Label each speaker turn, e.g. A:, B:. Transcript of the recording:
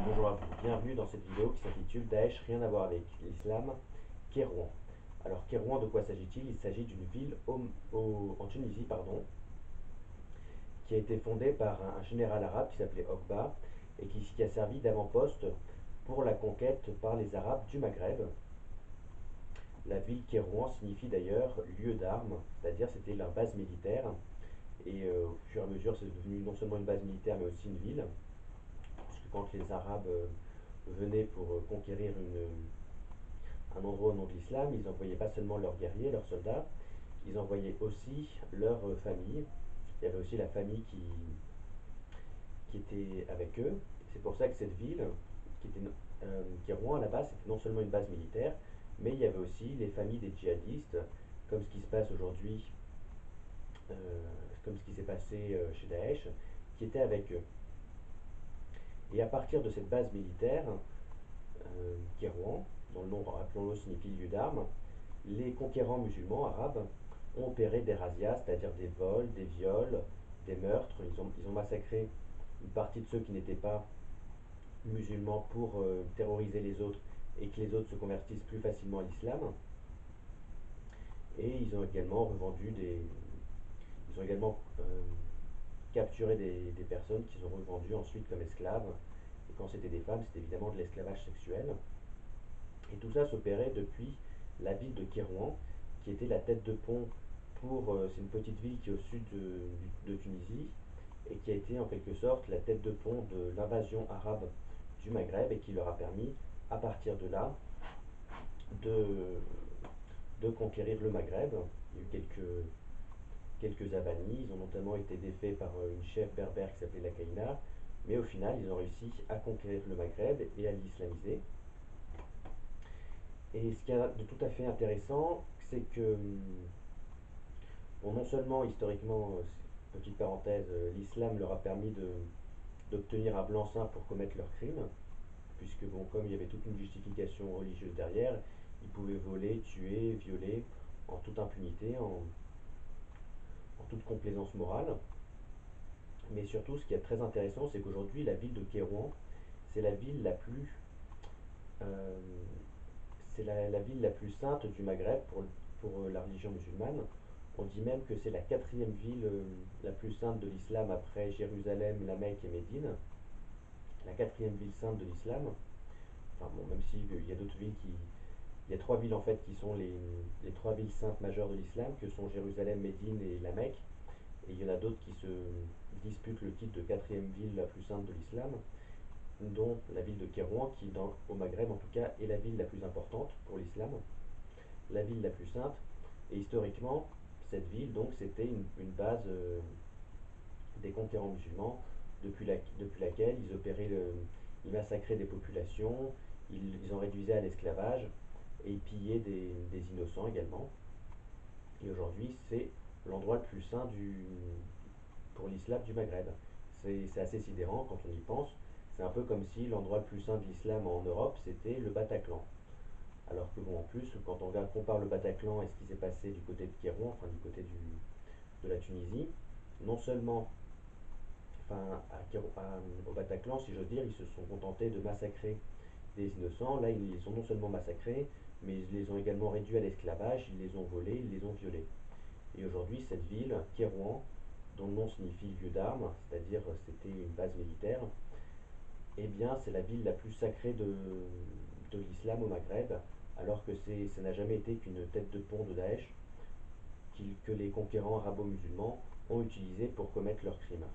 A: Bonjour à vous, bienvenue dans cette vidéo qui s'intitule Daesh, rien à voir avec l'islam, Kérouan. Alors Kérouan, de quoi s'agit-il? Il s'agit d'une ville en Tunisie, qui a été fondée par un général arabe qui s'appelait Okba et qui a servi d'avant-poste pour la conquête par les Arabes du Maghreb. La ville Kérouan signifie d'ailleurs lieu d'armes, c'est-à-dire c'était leur base militaire et au fur et à mesure c'est devenu non seulement une base militaire mais aussi une ville, puisque quand les Arabes venaient pour conquérir un endroit au nom de l'islam, ils envoyaient pas seulement leurs guerriers, leurs soldats, ils envoyaient aussi leur famille. Il y avait aussi la famille qui était avec eux. C'est pour ça que cette ville, qui est Rouen à la base, c'était non seulement une base militaire, mais il y avait aussi les familles des djihadistes, comme ce qui se passe aujourd'hui, euh, comme ce qui s'est passé chez Daesh, qui étaient avec eux. Et à partir de cette base militaire, Kérouan, dont le nom, rappelons-le, signifie lieu d'armes, les conquérants musulmans arabes ont opéré des razzias, c'est-à-dire des vols, des viols, des meurtres. Ils ont massacré une partie de ceux qui n'étaient pas musulmans pour terroriser les autres et que les autres se convertissent plus facilement à l'islam. Et ils ont également ils ont également capturé des personnes qu'ils ont revendues ensuite comme esclaves. Et quand c'était des femmes, c'était évidemment de l'esclavage sexuel. Et tout ça s'opérait depuis la ville de Kérouan, qui était la tête de pont c'est une petite ville qui est au sud de Tunisie, et qui a été en quelque sorte la tête de pont de l'invasion arabe du Maghreb, et qui leur a permis, à partir de là, de, de conquérir le Maghreb. Il y a eu quelques avanies, ils ont notamment été défaits par une chef berbère qui s'appelait la Kaina, mais au final, ils ont réussi à conquérir le Maghreb et à l'islamiser. Et ce qui est de tout à fait intéressant, c'est que, bon, non seulement historiquement, petite parenthèse, l'islam leur a permis d'obtenir un blanc-seing pour commettre leurs crimes, puisque, bon, comme il y avait toute une justification religieuse derrière, ils pouvaient voler, tuer, violer, en toute impunité, en toute complaisance morale. Mais surtout, ce qui est très intéressant, c'est qu'aujourd'hui, la ville de Kérouan, c'est la ville la plus euh, c'est la ville la plus sainte du Maghreb pour la religion musulmane. On dit même que c'est la quatrième ville la plus sainte de l'islam après Jérusalem, la Mecque et Médine. La quatrième ville sainte de l'islam. Enfin bon, même s'il y a d'autres villes qui... Il y a trois villes en fait qui sont les trois villes saintes majeures de l'islam, que sont Jérusalem, Médine et la Mecque. Et il y en a d'autres qui se disputent le titre de quatrième ville la plus sainte de l'islam, dont la ville de Kérouan, qui au Maghreb en tout cas est la ville la plus importante pour l'islam, la ville la plus sainte. Et historiquement, cette ville, donc, c'était une base des conquérants musulmans, depuis laquelle ils massacraient des populations, ils en réduisaient à l'esclavage, et ils pillaient des innocents également. Et aujourd'hui, c'est l'endroit le plus saint pour l'islam du Maghreb. C'est assez sidérant quand on y pense. C'est un peu comme si l'endroit le plus saint de l'islam en Europe, c'était le Bataclan. Alors que bon, en plus, quand on compare le Bataclan et ce qui s'est passé du côté de Kérouan, enfin du côté de la Tunisie, non seulement, au Bataclan, si j'ose dire, ils se sont contentés de massacrer des innocents. Là, ils les ont non seulement massacrés, mais ils les ont également réduits à l'esclavage, ils les ont volés, ils les ont violés. Et aujourd'hui, cette ville, Kérouan, dont le nom signifie lieu d'armes, c'est-à-dire c'était une base militaire, eh bien, c'est la ville la plus sacrée de l'islam au Maghreb, alors que ça n'a jamais été qu'une tête de pont de Daesh que les conquérants arabo-musulmans ont utilisé pour commettre leurs crimes.